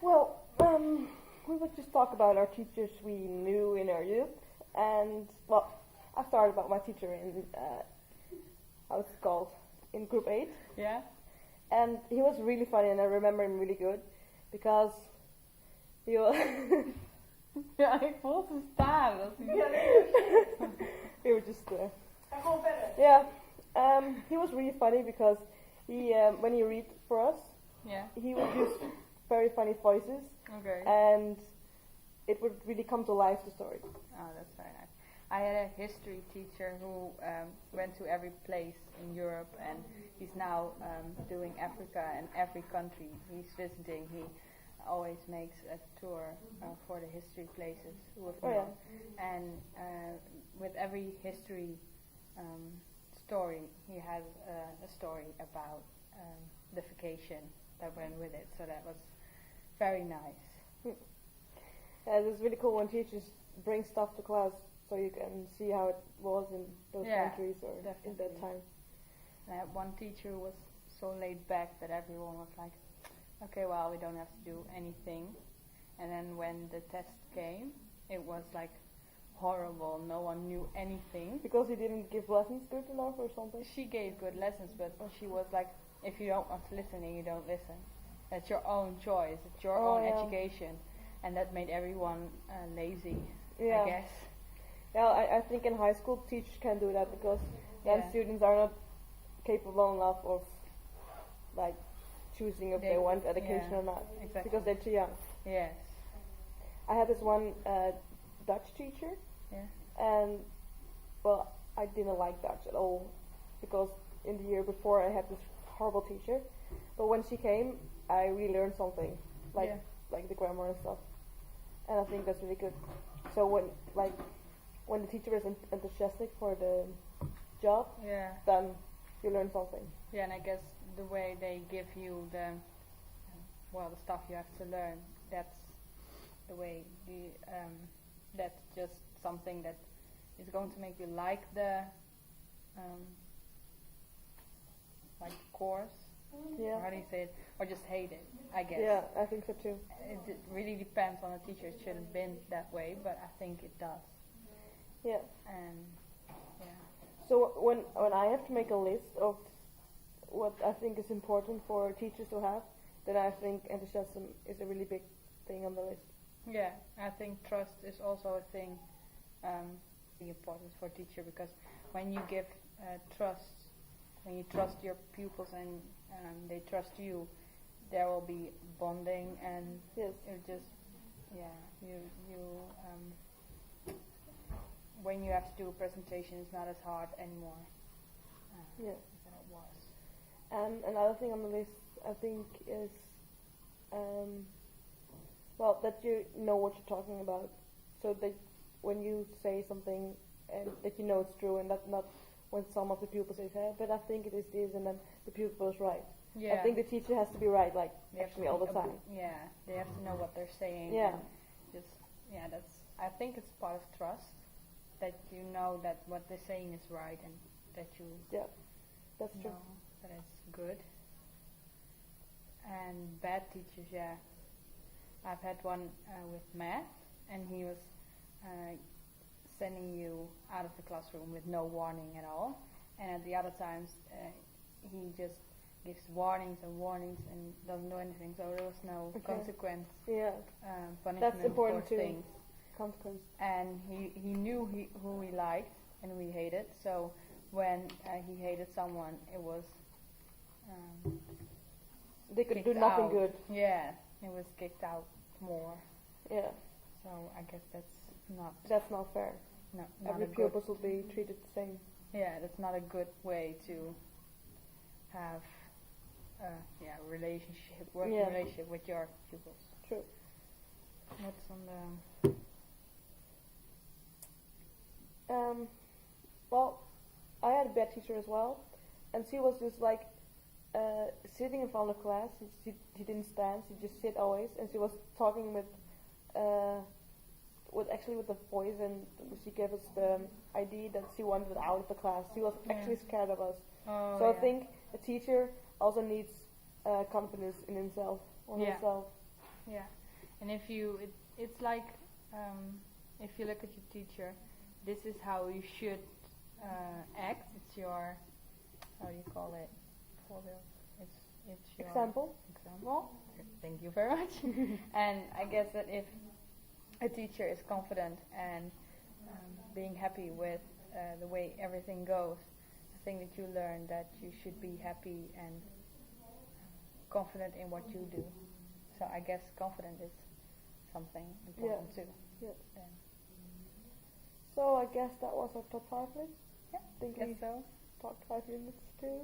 Well, we would just talk about our teachers we knew in our youth, and well, I started about my teacher in how it's called in group 8, Yeah? and he was really funny, and I remember him really good because he was Ja, ik voel zijn staan. Dat is we were just Ga gewoon verder. yeah. He was really funny because he when he read for us, Yeah, he would use very funny voices, okay. and it would really come to life the story. Oh, that's very nice. I had a history teacher who went to every place in Europe, and he's now doing Africa, and every country he's visiting, he always makes a tour for the history places with Oh, me. yeah. And with every history story, he has a story about the vacation that went with it. So that was very nice. Yeah, it's really cool when teachers bring stuff to class so you can see how it was in those Yeah, countries or in definitely. that time. I had one teacher who was so laid back that everyone was like, okay, well, we don't have to do anything. And then when the test came, it was like horrible. No one knew anything. Because he didn't give lessons good enough or something. She gave good lessons, but she was like, if you don't want to listen, then you don't listen. That's your own choice. It's your Oh, own yeah. education. And that made everyone lazy, Yeah. I guess. Yeah, I think in high school teachers can do that because then Yeah. students are not capable enough of like choosing if they want education yeah, or not exactly. because they're too young. Yes. I had this one Dutch teacher, Yeah. and well, I didn't like Dutch at all because in the year before I had this horrible teacher, but when she came, I really learned something, like Yeah. like the grammar and stuff, and I think that's really good. So when the teacher is enthusiastic for the job, Yeah. then you learn something. Yeah, and I guess the way they give you the stuff you have to learn, that's the way that's just something that is going to make you like the course. Yeah. Or how do you say it? Or just hate it, I guess. Yeah, I think so too. It really depends on the teacher. It shouldn't have been that way, but I think it does. Yeah. And yeah. So when I have to make a list of what I think is important for teachers to have, then I think enthusiasm is a really big thing on the list. Yeah, I think trust is also a thing, the importance for a teacher, because when you give trust, when you trust your pupils and they trust you, there will be bonding, and Yes. it just, when you have to do a presentation, it's not as hard anymore Yeah. than it was. And another thing on the list I think is well, that you know what you're talking about, so that when you say something and that you know it's true, and that not when some of the pupils say, hey, but I think it is this, and then the pupil is right. Yeah. I think the teacher has to be right, like They have actually to all the be time. Yeah, they have to know what they're saying. Yeah. And just I think it's part of trust, that you know that what they're saying is right, and that you Yeah, that's true. know that it's good. And bad teachers, yeah. I've had one with math, and he was sending you out of the classroom with no warning at all. And at the other times, he just gives warnings and warnings and doesn't do anything. So there was no Okay. consequence, Yeah, punishment important for too. things. consequence. And he knew who he liked and who he hated. So when he hated someone, it was They could do kicked nothing out. good. Yeah, it was kicked out more. Yeah, So I guess that's not that's not fair. not Every a good. pupil should be treated the same. Yeah, that's not a good way to have working Yeah. relationship with your pupils. True. What's on the Well, I had a bad teacher as well, and she was just like sitting in front of class. She didn't stand. She just sit always, and she was talking with the voice, and she gave us the idea that she wanted out of the class. She was Yeah. actually scared of us. Oh, So I yeah. think a teacher also needs confidence in himself or Yeah. herself. Yeah, and if you, it's like if you look at your teacher, this is how you should act. It's your, how do you call it? Voorbeeld. It's your Example. Example. Thank you very much. And I guess that if a teacher is confident and being happy with the way everything goes, I think that you learn that you should be happy and confident in what you do. So I guess confident is something important too. Yeah. Then. So I guess that was our top 5 list. Yeah, Think guess we so. talked 5 minutes too.